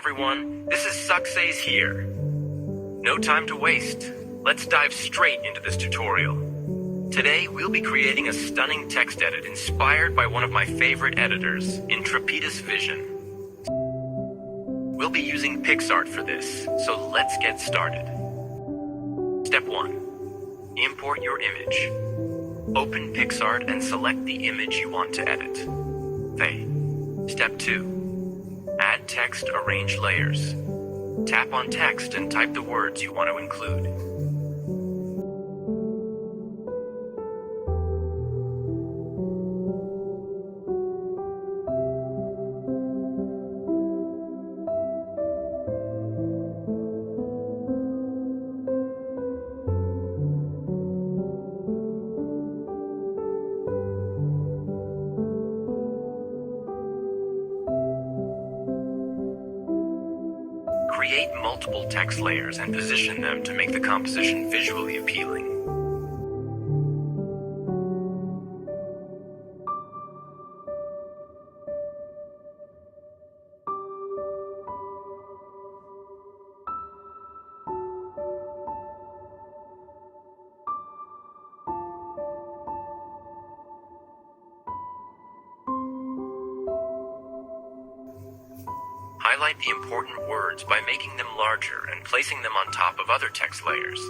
everyone, this is Sucksays here. No time to waste. Let's dive straight into this tutorial. Today, we'll be creating a stunning text edit inspired by one of my favorite editors, Intrepidus Vision. We'll be using PicsArt for this, so let's get started. Step 1. Import your image. Open PicsArt and select the image you want to edit. Step 2. Add text, arrange layers. Tap on text and type the words you want to include. Create multiple text layers and position them to make the composition visually appealing. Highlight the important words by making them larger and placing them on top of other text layers.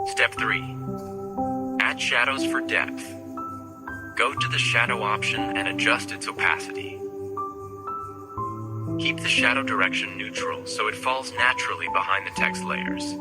Step 3. Add shadows for depth. Go to the shadow option and adjust its opacity. Keep the shadow direction neutral so it falls naturally behind the text layers.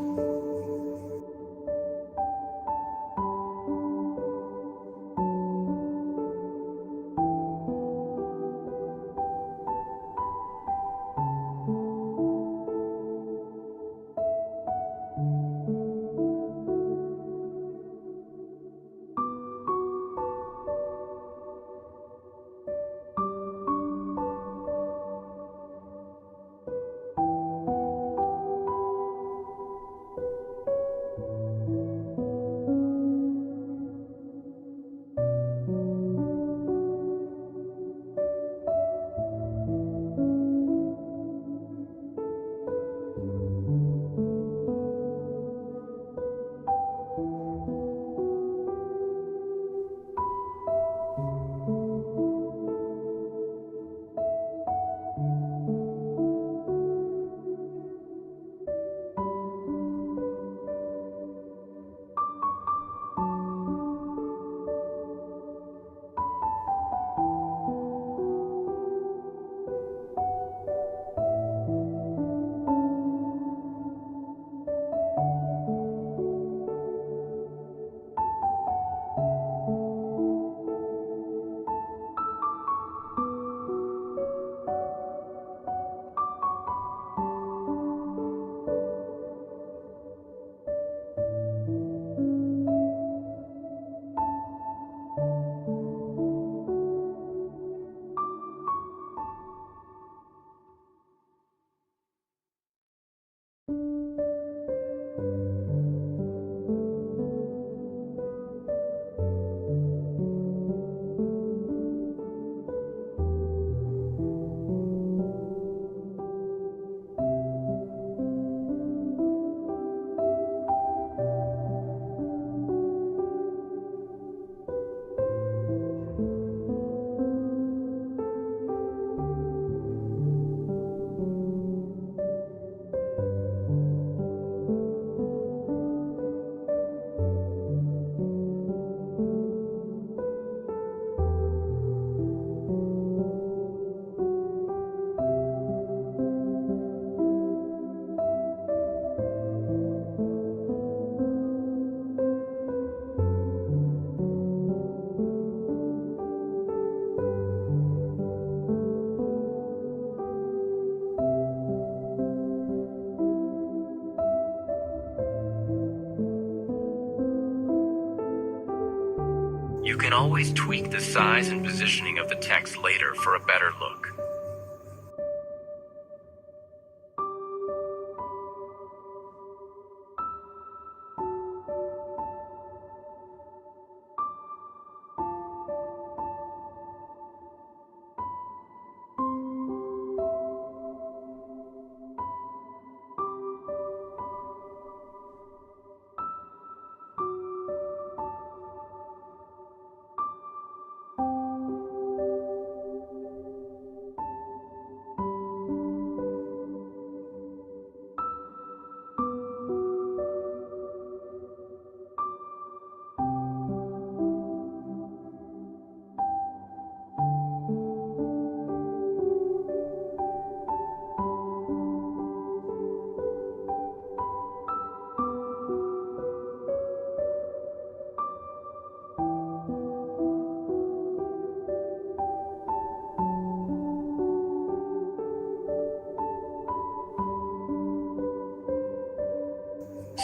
can always tweak the size and positioning of the text later for a better look.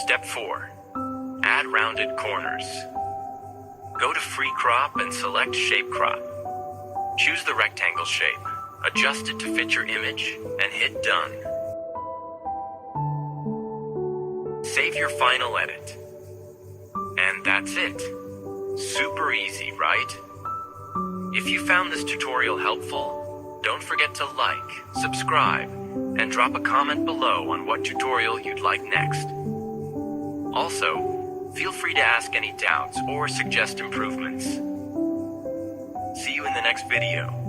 Step 4. Add rounded corners. Go to Free Crop and select Shape Crop. Choose the rectangle shape, adjust it to fit your image, and hit Done. Save your final edit. And that's it. Super easy, right? If you found this tutorial helpful, don't forget to like, subscribe, and drop a comment below on what tutorial you'd like next. Also, feel free to ask any doubts or suggest improvements. See you in the next video.